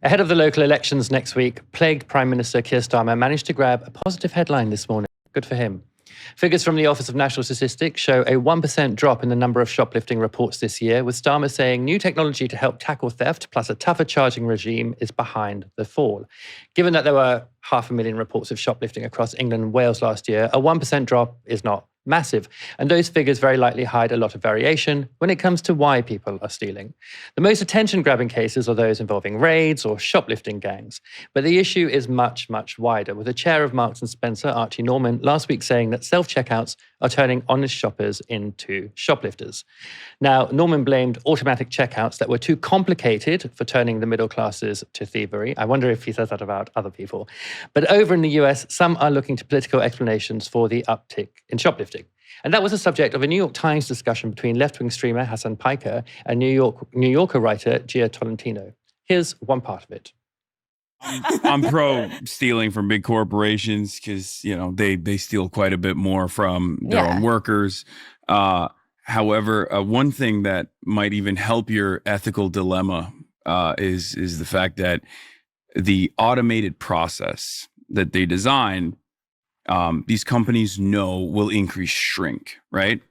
Ahead of the local elections next week, plagued Prime Minister Keir Starmer managed to grab a positive headline this morning. Good for him. Figures from the Office of National Statistics show a 1% drop in the number of shoplifting reports this year, with Starmer saying new technology to help tackle theft plus a tougher charging regime is behind the fall. Given that there were 500,000 reports of shoplifting across England and Wales last year, a 1% drop is not massive. And those figures very likely hide a lot of variation when it comes to why people are stealing. The most attention-grabbing cases are those involving raids or shoplifting gangs. But the issue is much, much wider, with the chair of Marks & Spencer, Archie Norman, last week saying that self-checkouts are turning honest shoppers into shoplifters. Now, Norman blamed automatic checkouts that were too complicated for turning the middle classes to thievery. I wonder if he says that about other people. But over in the US, some are looking to political explanations for the uptick in shoplifting. And that was the subject of a New York Times discussion between left-wing streamer Hassan Piker and New Yorker writer Gia Tolentino. Here's one part of it. I'm pro stealing from big corporations because, they steal quite a bit more from their own workers. However, one thing that might even help your ethical dilemma is the fact that the automated process that they design, these companies know will increase shrink, right?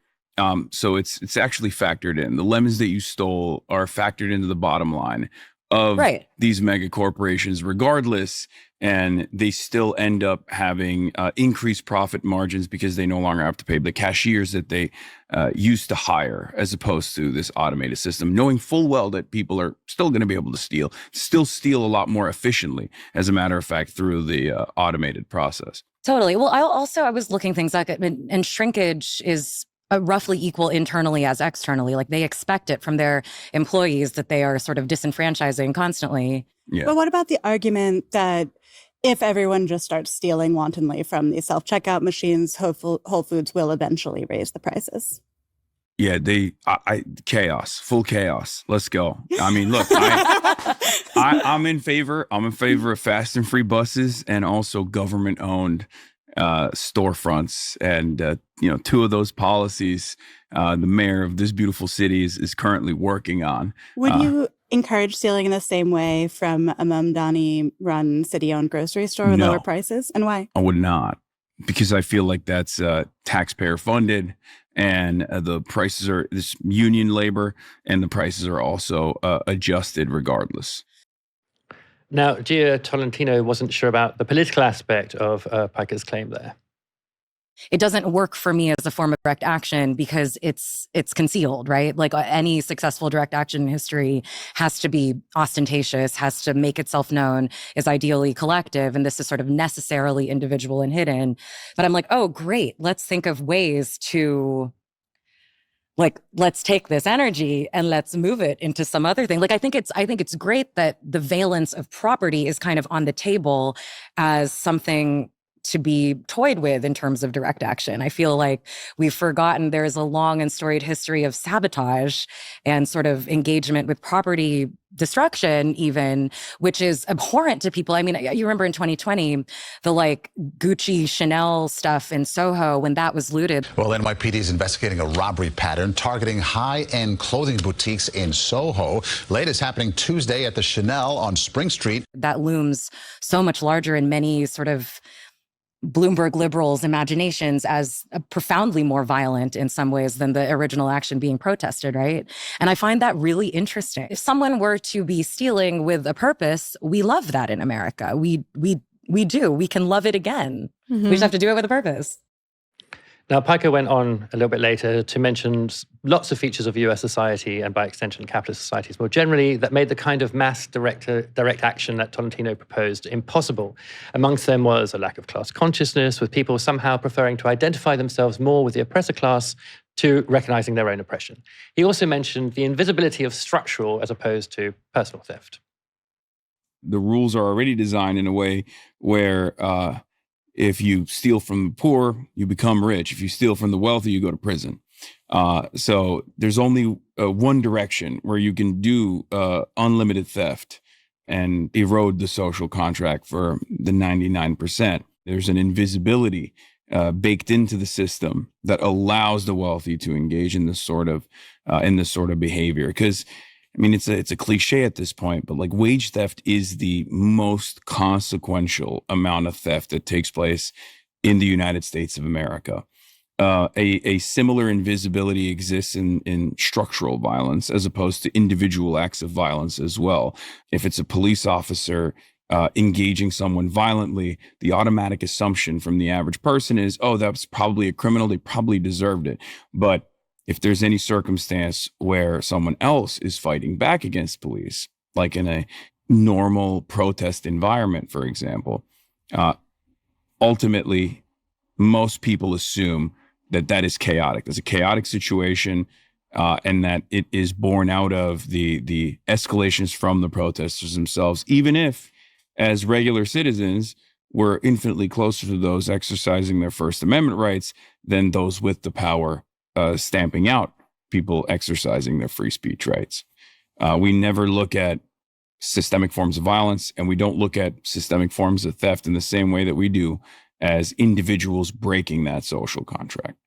So it's actually factored in. The lemons that you stole are factored into the bottom line of these mega corporations regardless, and they still end up having increased profit margins because they no longer have to pay the cashiers that they used to hire, as opposed to this automated system, knowing full well that people are still going to be able to still steal a lot more efficiently, as a matter of fact, through the automated process. Totally. Well, I was looking things up, and shrinkage is roughly equal internally as externally. Like, they expect it from their employees that they are sort of disenfranchising constantly. Yeah. But what about the argument that if everyone just starts stealing wantonly from these self-checkout machines, Whole Foods will eventually raise the prices? Yeah, chaos, full chaos. Let's go. I mean, look, I'm in favor of fast and free buses and also government-owned storefronts. And, two of those policies, the mayor of this beautiful city is currently working on. Would you encourage stealing in the same way from a Mamdani-run city-owned grocery store with lower prices? And why? I would not, because I feel like that's taxpayer-funded, and the prices are this union labor, and the prices are also adjusted regardless. Now, Gia Tolentino wasn't sure about the political aspect of Piker's claim there. It doesn't work for me as a form of direct action because it's concealed, right? Like, any successful direct action in history has to be ostentatious, has to make itself known, is ideally collective, and this is sort of necessarily individual and hidden. But I'm like, oh, great, let's think of ways to, let's take this energy and let's move it into some other thing. I think it's great that the valence of property is kind of on the table as something to be toyed with in terms of direct action. I feel like we've forgotten there's a long and storied history of sabotage and sort of engagement with property destruction even, which is abhorrent to people. I mean, you remember in 2020, the Gucci, Chanel stuff in Soho when that was looted. Well, NYPD is investigating a robbery pattern targeting high-end clothing boutiques in Soho. Latest happening Tuesday at the Chanel on Spring Street. That looms so much larger in many sort of Bloomberg liberals' imaginations as profoundly more violent in some ways than the original action being protested, right? And I find that really interesting. If someone were to be stealing with a purpose, we love that in America. We do. We can love it again. Mm-hmm. We just have to do it with a purpose. Now, Piker went on a little bit later to mention lots of features of US society and by extension capitalist societies more generally that made the kind of mass direct action that Tolentino proposed impossible. Amongst them was a lack of class consciousness, with people somehow preferring to identify themselves more with the oppressor class to recognizing their own oppression. He also mentioned the invisibility of structural as opposed to personal theft. The rules are already designed in a way where if you steal from the poor, you become rich. If you steal from the wealthy, you go to prison. So there's only one direction where you can do unlimited theft and erode the social contract for the 99%. There's an invisibility baked into the system that allows the wealthy to engage in this sort of behavior. Because I mean, it's a cliche at this point, but like wage theft is the most consequential amount of theft that takes place in the United States of America. A similar invisibility exists in structural violence as opposed to individual acts of violence as well. If it's a police officer engaging someone violently, the automatic assumption from the average person is, oh, that's probably a criminal. They probably deserved it. But if there's any circumstance where someone else is fighting back against police, like in a normal protest environment, for example, ultimately, most people assume that that is chaotic. There's a chaotic situation, and that it is born out of the escalations from the protesters themselves, even if, as regular citizens, we're infinitely closer to those exercising their First Amendment rights than those with the power stamping out people exercising their free speech rights. We never look at systemic forms of violence, and we don't look at systemic forms of theft in the same way that we do as individuals breaking that social contract.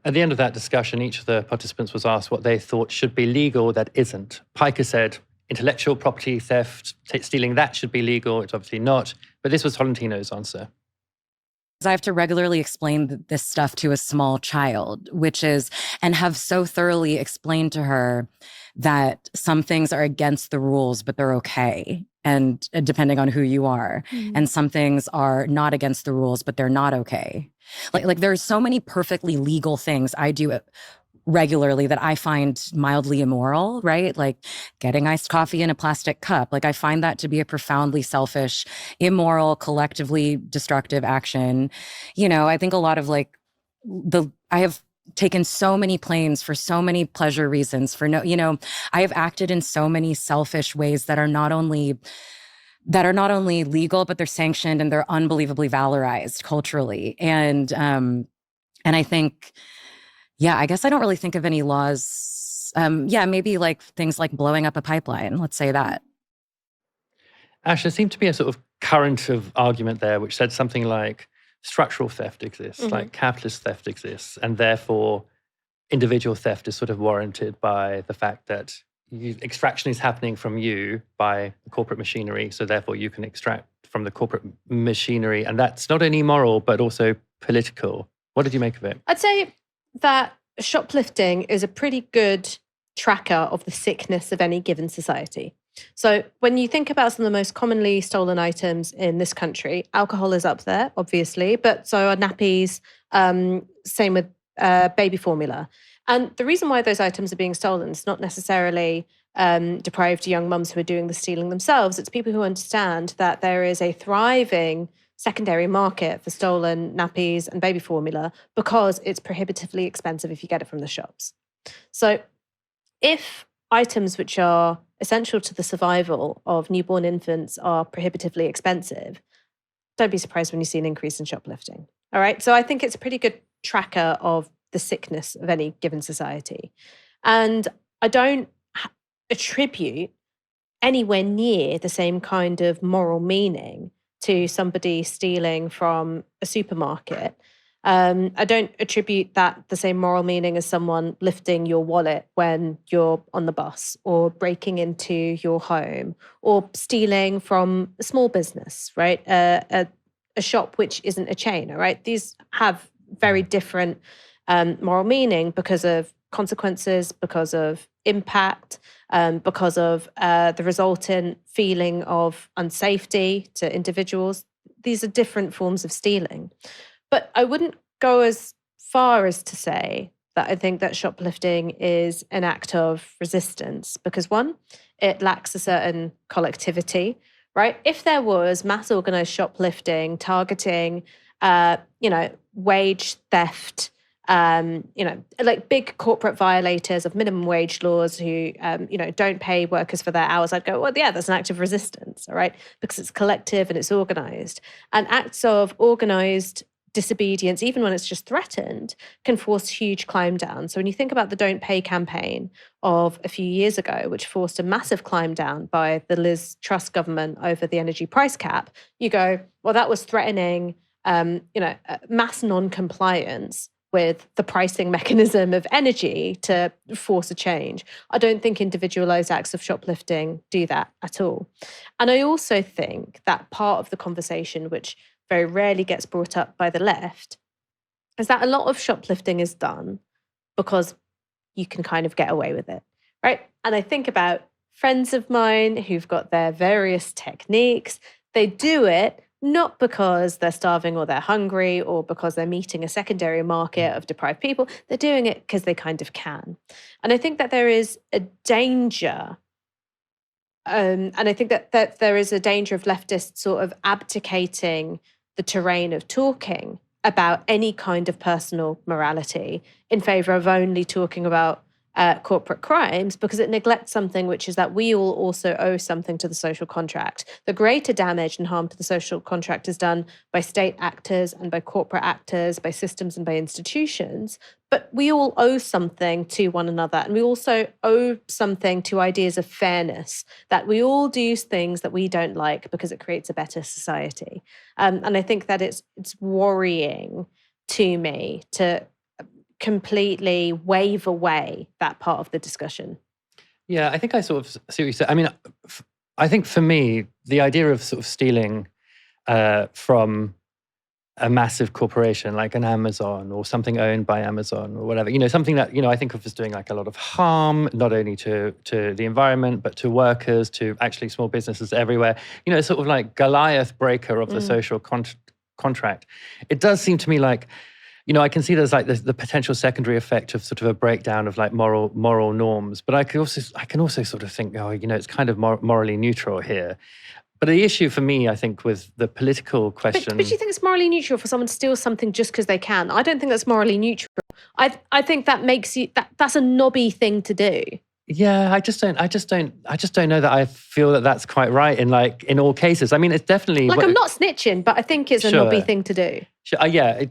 At the end of that discussion, each of the participants was asked what they thought should be legal that isn't. Piker said intellectual property theft, stealing that should be legal. It's obviously not. But this was Tolentino's answer. I have to regularly explain this stuff to a small child, and have so thoroughly explained to her that some things are against the rules, but they're okay. And depending on who you are, and some things are not against the rules, but they're not okay. Like there's so many perfectly legal things I do regularly that I find mildly immoral, right? Like getting iced coffee in a plastic cup. Like I find that to be a profoundly selfish, immoral, collectively destructive action. I think a lot of I have taken so many planes for so many pleasure reasons I have acted in so many selfish ways that are not only legal, but they're sanctioned and they're unbelievably valorized culturally. And I think, I guess I don't really think of any laws. Maybe like things like blowing up a pipeline, let's say that. Ash, there seemed to be a sort of current of argument there, which said something like structural theft exists, like capitalist theft exists, and therefore individual theft is sort of warranted by the fact that extraction is happening from you by the corporate machinery, so therefore you can extract from the corporate machinery, and that's not only moral, but also political. What did you make of it? I'd say that shoplifting is a pretty good tracker of the sickness of any given society. So when you think about some of the most commonly stolen items in this country, alcohol is up there, obviously, but so are nappies, same with baby formula. And the reason why those items are being stolen is not necessarily deprived young mums who are doing the stealing themselves. It's people who understand that there is a thriving secondary market for stolen nappies and baby formula because it's prohibitively expensive if you get it from the shops. So if items which are essential to the survival of newborn infants are prohibitively expensive, don't be surprised when you see an increase in shoplifting. All right. So I think it's a pretty good tracker of the sickness of any given society. And I don't attribute anywhere near the same kind of moral meaning to somebody stealing from a supermarket. I don't attribute that the same moral meaning as someone lifting your wallet when you're on the bus, or breaking into your home, or stealing from a small business, right? A shop which isn't a chain, all right? These have very different moral meaning because of consequences, because of impact, because of the resultant feeling of unsafety to individuals. These are different forms of stealing. But I wouldn't go as far as to say that I think that shoplifting is an act of resistance, because one, it lacks a certain collectivity, right? If there was mass organized shoplifting targeting, wage theft, like big corporate violators of minimum wage laws who, don't pay workers for their hours, I'd go, well, yeah, that's an act of resistance, all right? Because it's collective and it's organized. And acts of organized disobedience, even when it's just threatened, can force huge climb down. So when you think about the Don't Pay campaign of a few years ago, which forced a massive climb down by the Liz Truss government over the energy price cap, you go, well, that was threatening, mass non-compliance with the pricing mechanism of energy to force a change. I don't think individualized acts of shoplifting do that at all. And I also think that part of the conversation, which very rarely gets brought up by the left, is that a lot of shoplifting is done because you can kind of get away with it, right? And I think about friends of mine who've got their various techniques. They do it not because they're starving or they're hungry or because they're meeting a secondary market of deprived people. They're doing it because they kind of can. And I think that there is a danger, and I think that there is a danger of leftists sort of abdicating the terrain of talking about any kind of personal morality in favor of only talking about corporate crimes, because it neglects something, which is that we all also owe something to the social contract. The greater damage and harm to the social contract is done by state actors and by corporate actors, by systems and by institutions. But we all owe something to one another. And we also owe something to ideas of fairness, that we all do things that we don't like because it creates a better society. And I think that it's worrying to me to completely wave away that part of the discussion. Yeah, I think I sort of see what you said. I mean, I think for me, the idea of sort of stealing from a massive corporation like an Amazon or something owned by Amazon or whatever, something that, I think of as doing like a lot of harm, not only to the environment, but to workers, to actually small businesses everywhere, sort of like Goliath breaker of the social contract. It does seem to me like, I can see there's like the potential secondary effect of sort of a breakdown of like moral norms, but I can also sort of think, it's kind of morally neutral here. But the issue for me, I think, with the political question... But you think it's morally neutral for someone to steal something just because they can? I don't think that's morally neutral. I think that makes you... That's a knobby thing to do. Yeah, I just don't know that I feel that that's quite right in all cases. I mean, it's definitely... I'm not snitching, but I think it's a knobby thing to do. Sure, yeah,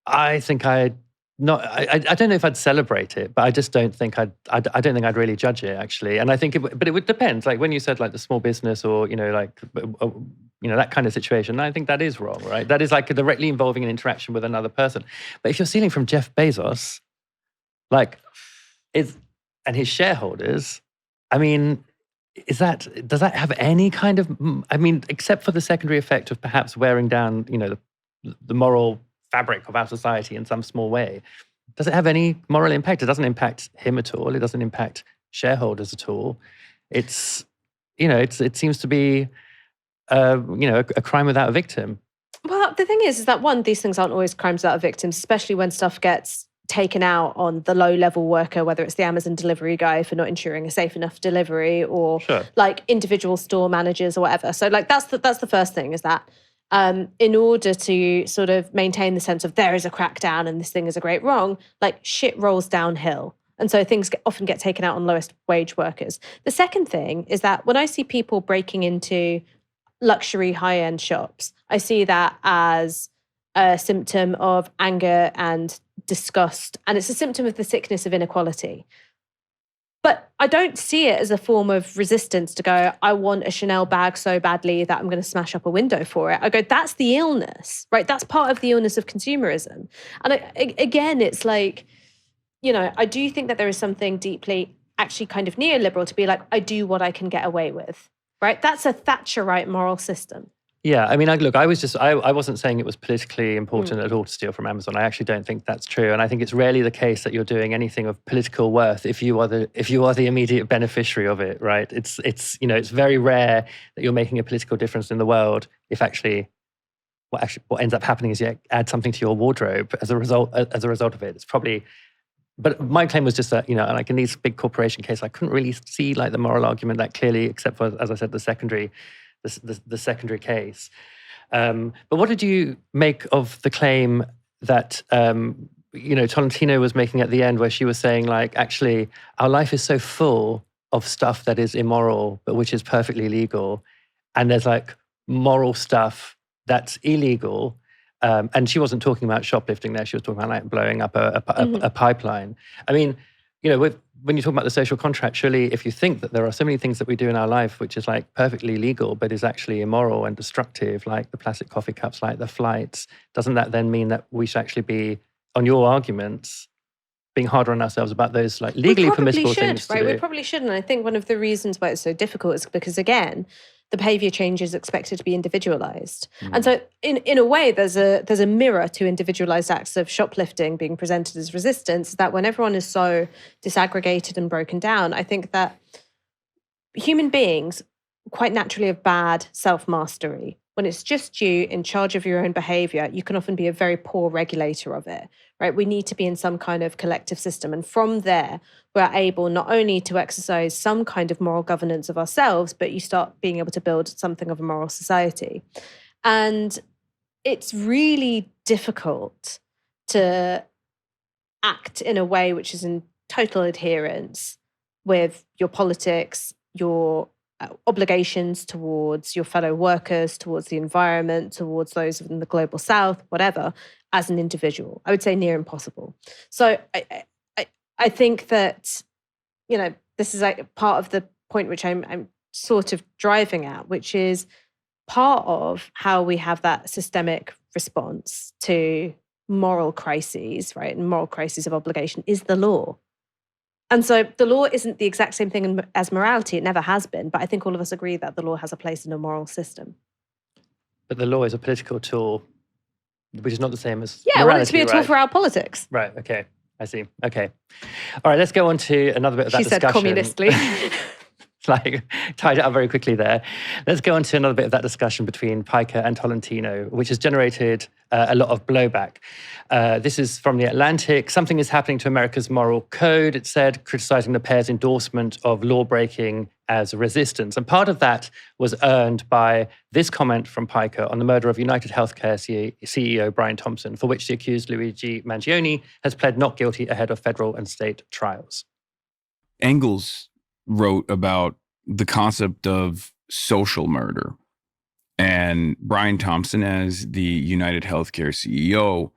I think I don't know if I'd celebrate it, but I just don't think I don't think I'd really judge it, actually. And I think but it would depend. Like when you said like the small business or, that kind of situation, I think that is wrong, right? That is like directly involving an interaction with another person. But if you're stealing from Jeff Bezos, and his shareholders, I mean, does that have any kind of, except for the secondary effect of perhaps wearing down, the moral fabric of our society in some small way, does it have any moral impact? It doesn't impact him at all. It doesn't impact shareholders at all. It's, it seems to be, a crime without a victim. Well, the thing is that one, these things aren't always crimes without victims, especially when stuff gets taken out on the low-level worker, whether it's the Amazon delivery guy for not ensuring a safe enough delivery, or like individual store managers or whatever. So like that's the first thing, is that in order to sort of maintain the sense of there is a crackdown and this thing is a great wrong, like shit rolls downhill. And so things often get taken out on lowest wage workers. The second thing is that when I see people breaking into luxury high-end shops, I see that as a symptom of anger and disgust. And it's a symptom of the sickness of inequality. But I don't see it as a form of resistance to go, I want a Chanel bag so badly that I'm going to smash up a window for it. I go, that's the illness, right? That's part of the illness of consumerism. And again, it's like, I do think that there is something deeply actually kind of neoliberal to be like, I do what I can get away with, right? That's a Thatcherite moral system. Yeah, I mean, I wasn't saying it was politically important at all to steal from Amazon. I actually don't think that's true, and I think it's rarely the case that you're doing anything of political worth if you are the immediate beneficiary of it, right? It's very rare that you're making a political difference in the world if actually what ends up happening is you add something to your wardrobe as a result of it. It's probably. But my claim was just that, like in these big corporation cases, I couldn't really see like the moral argument that clearly, except for, as I said, the secondary case. But what did you make of the claim that, Tolentino was making at the end, where she was saying, like, actually, our life is so full of stuff that is immoral, but which is perfectly legal. And there's like moral stuff that's illegal. And she wasn't talking about shoplifting there. She was talking about like blowing up a pipeline. I mean, when you talk about the social contract, surely if you think that there are so many things that we do in our life which is like perfectly legal but is actually immoral and destructive, like the plastic coffee cups, like the flights, doesn't that then mean that we should actually be on your arguments, being harder on ourselves about those like legally permissible things to do. We probably should. And I think one of the reasons why it's so difficult is because, again, the behavior change is expected to be individualized. And so in a way, there's a mirror to individualized acts of shoplifting being presented as resistance, that when everyone is so disaggregated and broken down, I think that human beings quite naturally have bad self-mastery. When it's just you in charge of your own behavior, you can often be a very poor regulator of it, right? We need to be in some kind of collective system. And from there, we're able not only to exercise some kind of moral governance of ourselves, but you start being able to build something of a moral society. And it's really difficult to act in a way which is in total adherence with your politics, your obligations towards your fellow workers, towards the environment, towards those in the global south, whatever, as an individual. I would say near impossible. So I think that, you know, this is like part of the point which I'm sort of driving at, which is part of how we have that systemic response to moral crises, right? And moral crises of obligation is the law. And so the law isn't the exact same thing as morality. It never has been. But I think all of us agree that the law has a place in a moral system. But the law is a political tool, which is not the same as morality, well, it's to be a tool for our politics. Right, okay. I see. Okay. All right, let's go on to another bit of that discussion. She said communistly. Like, tied it up very quickly there. Let's go on to another bit of that discussion between Piker and Tolentino, which has generated a lot of blowback. This is from The Atlantic. Something is happening to America's moral code, it said, criticizing the pair's endorsement of law-breaking as resistance. And part of that was earned by this comment from Piker on the murder of United Healthcare CEO Brian Thompson, for which the accused Luigi Mangione has pled not guilty ahead of federal and state trials. Engels wrote about the concept of social murder. And Brian Thompson, as the United Healthcare CEO,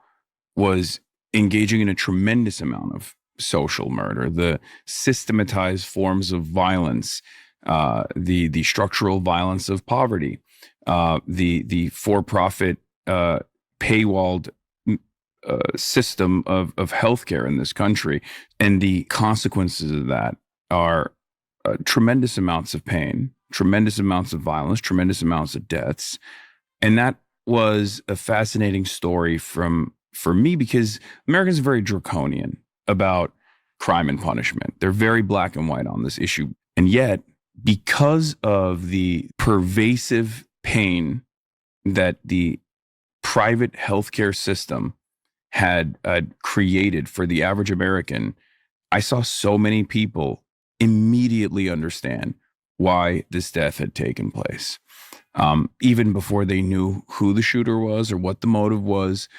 was engaging in a tremendous amount of social murder, the systematized forms of violence, the structural violence of poverty, the for-profit paywalled system of healthcare in this country. And the consequences of that are tremendous amounts of pain, tremendous amounts of violence, tremendous amounts of deaths. And that was a fascinating story for me, because Americans are very draconian about crime and punishment. They're very black and white on this issue. And yet, because of the pervasive pain that the private healthcare system had created for the average American, I saw so many people immediately understand why this death had taken place. Even before they knew who the shooter was or what the motive was,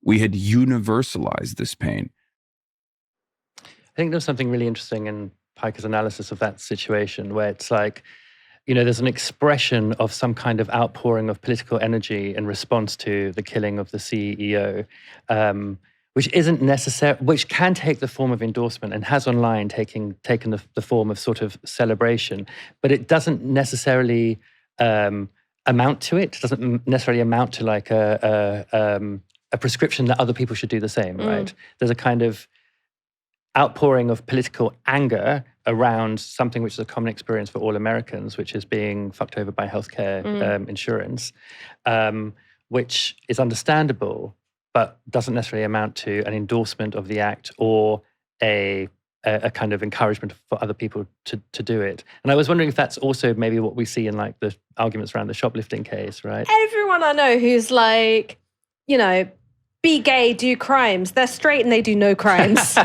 we had universalized this pain. I think there's something really interesting in Piker's analysis of that situation, where it's like, you know, there's an expression of some kind of outpouring of political energy in response to the killing of the CEO, which isn't necessary, which can take the form of endorsement and has online taken the form of sort of celebration, but it doesn't necessarily amount to it. It doesn't necessarily amount to like a prescription that other people should do the same, right? There's a kind of outpouring of political anger around something which is a common experience for all Americans, which is being fucked over by healthcare insurance, which is understandable, but doesn't necessarily amount to an endorsement of the act or a kind of encouragement for other people to do it. And I was wondering if that's also maybe what we see in like the arguments around the shoplifting case, right? Everyone I know who's like, you know, be gay, do crimes. They're straight and they do no crimes.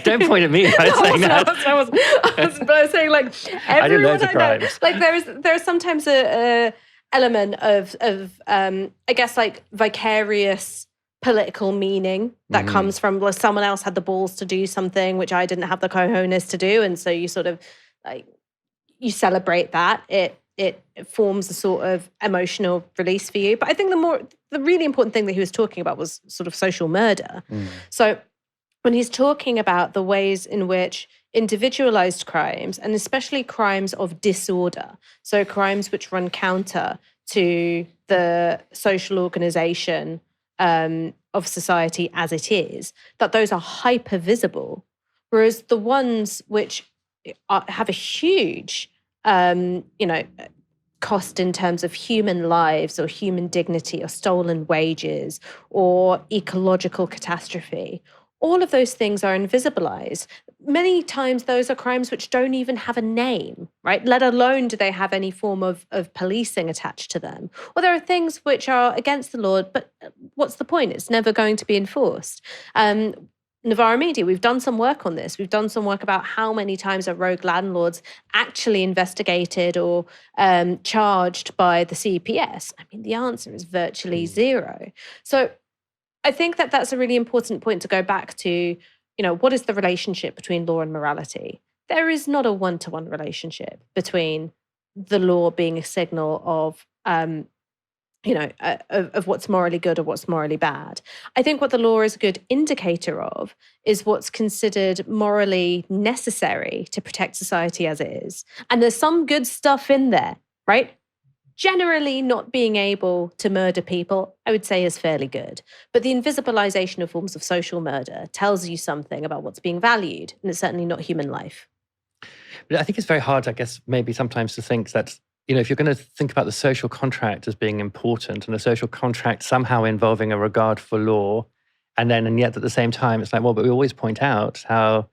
Don't point at me. I was saying like everyone I know. Like there is sometimes a element of I guess like vicarious political meaning that comes from like someone else had the balls to do something which I didn't have the cojones to do, and so you sort of like you celebrate that. It forms a sort of emotional release for you. But I think the really important thing that he was talking about was sort of social murder. So when he's talking about the ways in which individualized crimes, and especially crimes of disorder, so crimes which run counter to the social organization of society as it is, that those are hyper visible, whereas the ones which have a huge, cost in terms of human lives or human dignity or stolen wages or ecological catastrophe, all of those things are invisibilized. Many times those are crimes which don't even have a name, right? Let alone do they have any form of policing attached to them. Or there are things which are against the law, but what's the point? It's never going to be enforced. Novara Media, we've done some work on this. We've done some work about how many times are rogue landlords actually investigated or charged by the CPS. I mean, the answer is virtually zero. So I think that that's a really important point to go back to, what is the relationship between law and morality? There is not a one-to-one relationship between the law being a signal of of what's morally good or what's morally bad. I think what the law is a good indicator of is what's considered morally necessary to protect society as it is. And there's some good stuff in there, right? Generally, not being able to murder people, I would say, is fairly good. But the invisibilization of forms of social murder tells you something about what's being valued, and it's certainly not human life. But I think it's very hard, I guess, maybe sometimes to think that, if you're going to think about the social contract as being important and a social contract somehow involving a regard for law, and yet at the same time, it's like, well, but we always point out how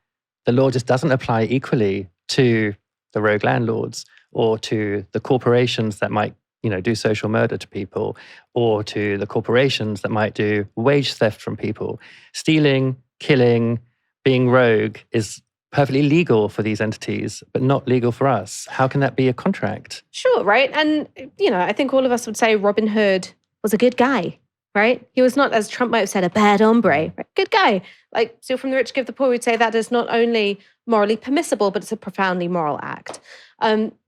the law just doesn't apply equally to the rogue landlords or to the corporations that might, do social murder to people, or to the corporations that might do wage theft from people. Stealing, killing, being rogue is perfectly legal for these entities, but not legal for us. How can that be a contract? Sure, right? And, I think all of us would say Robin Hood was a good guy, right? He was not, as Trump might have said, a bad hombre, right? Good guy. Like, steal from the rich, give the poor. We'd say that is not only morally permissible, but it's a profoundly moral act.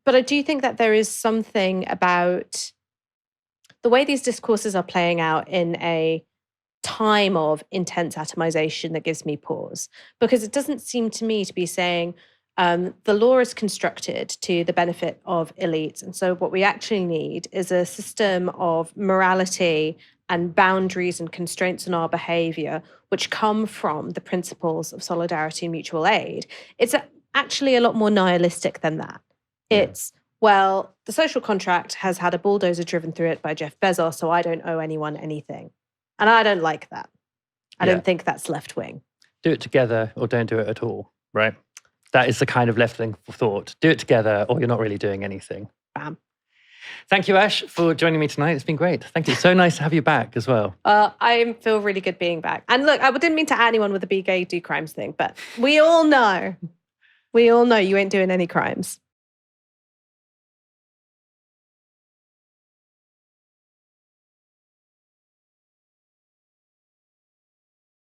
But I do think that there is something about the way these discourses are playing out in a time of intense atomization that gives me pause, because it doesn't seem to me to be saying the law is constructed to the benefit of elites. And so what we actually need is a system of morality and boundaries and constraints on our behavior, which come from the principles of solidarity and mutual aid. It's actually a lot more nihilistic than that. It's, well, the social contract has had a bulldozer driven through it by Jeff Bezos, so I don't owe anyone anything. And I don't like that. I don't think that's left wing. Do it together or don't do it at all, right? That is the kind of left wing thought. Do it together or you're not really doing anything. Bam. Thank you, Ash, for joining me tonight. It's been great. Thank you. So nice to have you back as well. I feel really good being back. And look, I didn't mean to add anyone with the be gay, do crimes thing, but we all know you ain't doing any crimes.